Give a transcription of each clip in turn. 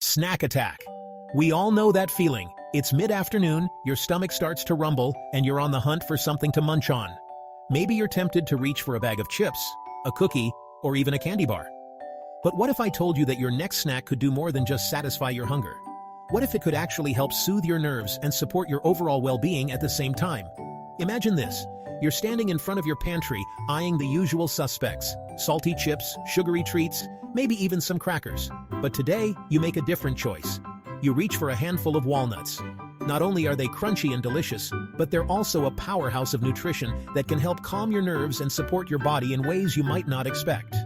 Snack attack. We all know that feeling. It's mid-afternoon, your stomach starts to rumble, and you're on the hunt for something to munch on. Maybe you're tempted to reach for a bag of chips, a cookie, or even a candy bar. But what if I told you that your next snack could do more than just satisfy your hunger? What if it could actually help soothe your nerves and support your overall well-being at the same time? Imagine this. You're standing in front of your pantry, eyeing the usual suspects: salty chips, sugary treats, maybe even some crackers. But today, you make a different choice. You reach for a handful of walnuts. Not only are they crunchy and delicious, but they're also a powerhouse of nutrition that can help calm your nerves and support your body in ways you might not expect.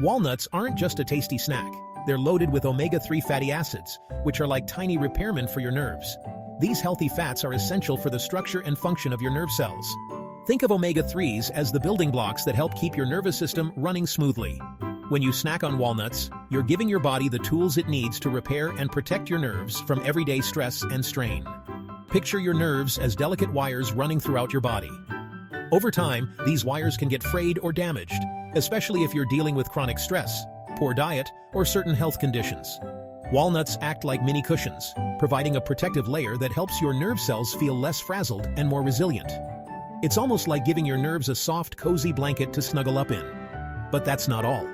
Walnuts aren't just a tasty snack. They're loaded with omega-3 fatty acids, which are like tiny repairmen for your nerves. These healthy fats are essential for the structure and function of your nerve cells. Think of omega-3s as the building blocks that help keep your nervous system running smoothly. When you snack on walnuts, you're giving your body the tools it needs to repair and protect your nerves from everyday stress and strain. Picture your nerves as delicate wires running throughout your body. Over time, these wires can get frayed or damaged, especially if you're dealing with chronic stress, poor diet, or certain health conditions. Walnuts act like mini cushions, providing a protective layer that helps your nerve cells feel less frazzled and more resilient. It's almost like giving your nerves a soft, cozy blanket to snuggle up in. But that's not all.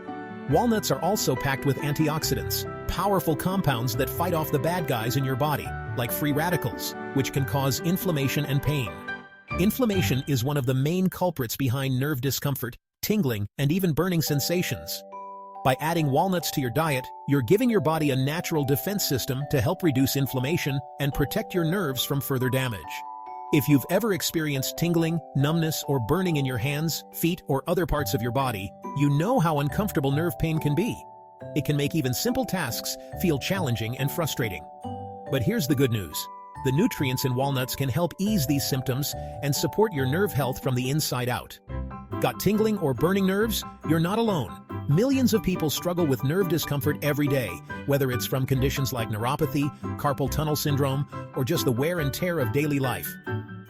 Walnuts are also packed with antioxidants, powerful compounds that fight off the bad guys in your body, like free radicals, which can cause inflammation and pain. Inflammation is one of the main culprits behind nerve discomfort, tingling, and even burning sensations. By adding walnuts to your diet, you're giving your body a natural defense system to help reduce inflammation and protect your nerves from further damage. If you've ever experienced tingling, numbness, or burning in your hands, feet, or other parts of your body, you know how uncomfortable nerve pain can be. It can make even simple tasks feel challenging and frustrating. But here's the good news. The nutrients in walnuts can help ease these symptoms and support your nerve health from the inside out. Got tingling or burning nerves? You're not alone. Millions of people struggle with nerve discomfort every day, whether it's from conditions like neuropathy, carpal tunnel syndrome, or just the wear and tear of daily life.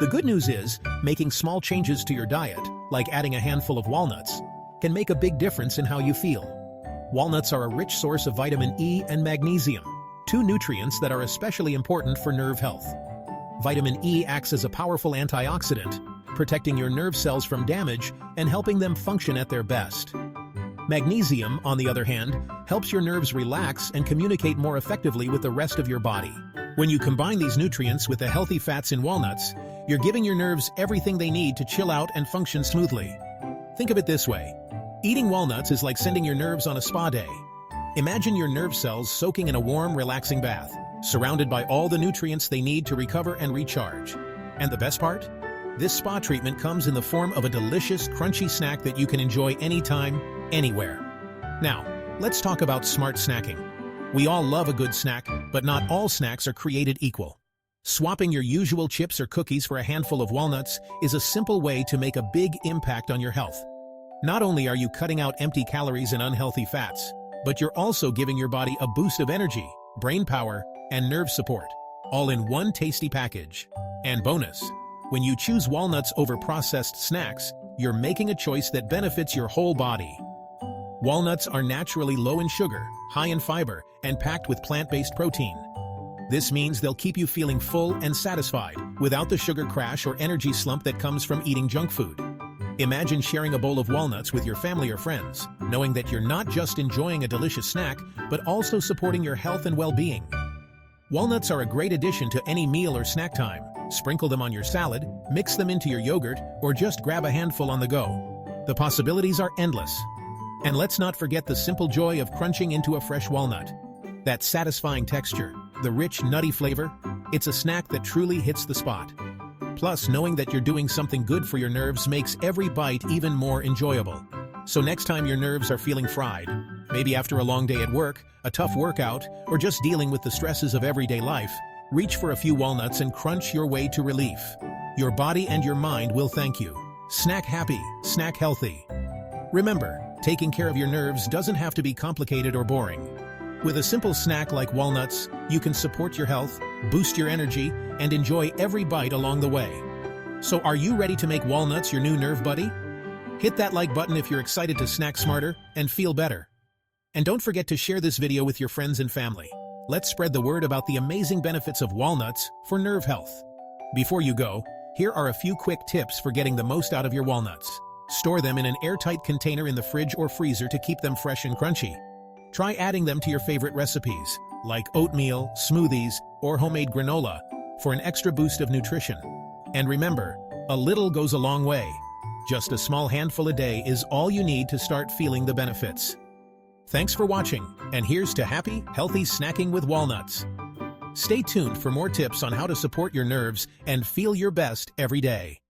The good news is, making small changes to your diet, like adding a handful of walnuts, can make a big difference in how you feel. Walnuts are a rich source of vitamin E and magnesium, two nutrients that are especially important for nerve health. Vitamin E acts as a powerful antioxidant, protecting your nerve cells from damage and helping them function at their best. Magnesium, on the other hand, helps your nerves relax and communicate more effectively with the rest of your body. When you combine these nutrients with the healthy fats in walnuts, you're giving your nerves everything they need to chill out and function smoothly. Think of it this way. Eating walnuts is like sending your nerves on a spa day. Imagine your nerve cells soaking in a warm, relaxing bath, surrounded by all the nutrients they need to recover and recharge. And the best part? This spa treatment comes in the form of a delicious, crunchy snack that you can enjoy anytime, anywhere. Now, let's talk about smart snacking. We all love a good snack, but not all snacks are created equal. Swapping your usual chips or cookies for a handful of walnuts is a simple way to make a big impact on your health. Not only are you cutting out empty calories and unhealthy fats, but you're also giving your body a boost of energy, brain power, and nerve support, all in one tasty package. And bonus, when you choose walnuts over processed snacks, you're making a choice that benefits your whole body. Walnuts are naturally low in sugar, high in fiber, and packed with plant-based protein. This means they'll keep you feeling full and satisfied, without the sugar crash or energy slump that comes from eating junk food. Imagine sharing a bowl of walnuts with your family or friends, knowing that you're not just enjoying a delicious snack, but also supporting your health and well-being. Walnuts are a great addition to any meal or snack time. Sprinkle them on your salad, mix them into your yogurt, or just grab a handful on the go. The possibilities are endless. And let's not forget the simple joy of crunching into a fresh walnut. That satisfying texture, the rich, nutty flavor, it's a snack that truly hits the spot. Plus, knowing that you're doing something good for your nerves makes every bite even more enjoyable. So next time your nerves are feeling fried, maybe after a long day at work, a tough workout, or just dealing with the stresses of everyday life, reach for a few walnuts and crunch your way to relief. Your body and your mind will thank you. Snack happy, snack healthy. Remember, taking care of your nerves doesn't have to be complicated or boring. With a simple snack like walnuts, you can support your health, boost your energy, and enjoy every bite along the way. So are you ready to make walnuts your new nerve buddy? Hit that like button if you're excited to snack smarter and feel better. And don't forget to share this video with your friends and family. Let's spread the word about the amazing benefits of walnuts for nerve health. Before you go, here are a few quick tips for getting the most out of your walnuts. Store them in an airtight container in the fridge or freezer to keep them fresh and crunchy. Try adding them to your favorite recipes, like oatmeal, smoothies, or homemade granola, for an extra boost of nutrition. And remember, a little goes a long way. Just a small handful a day is all you need to start feeling the benefits. Thanks for watching, and here's to happy, healthy snacking with walnuts. Stay tuned for more tips on how to support your nerves and feel your best every day.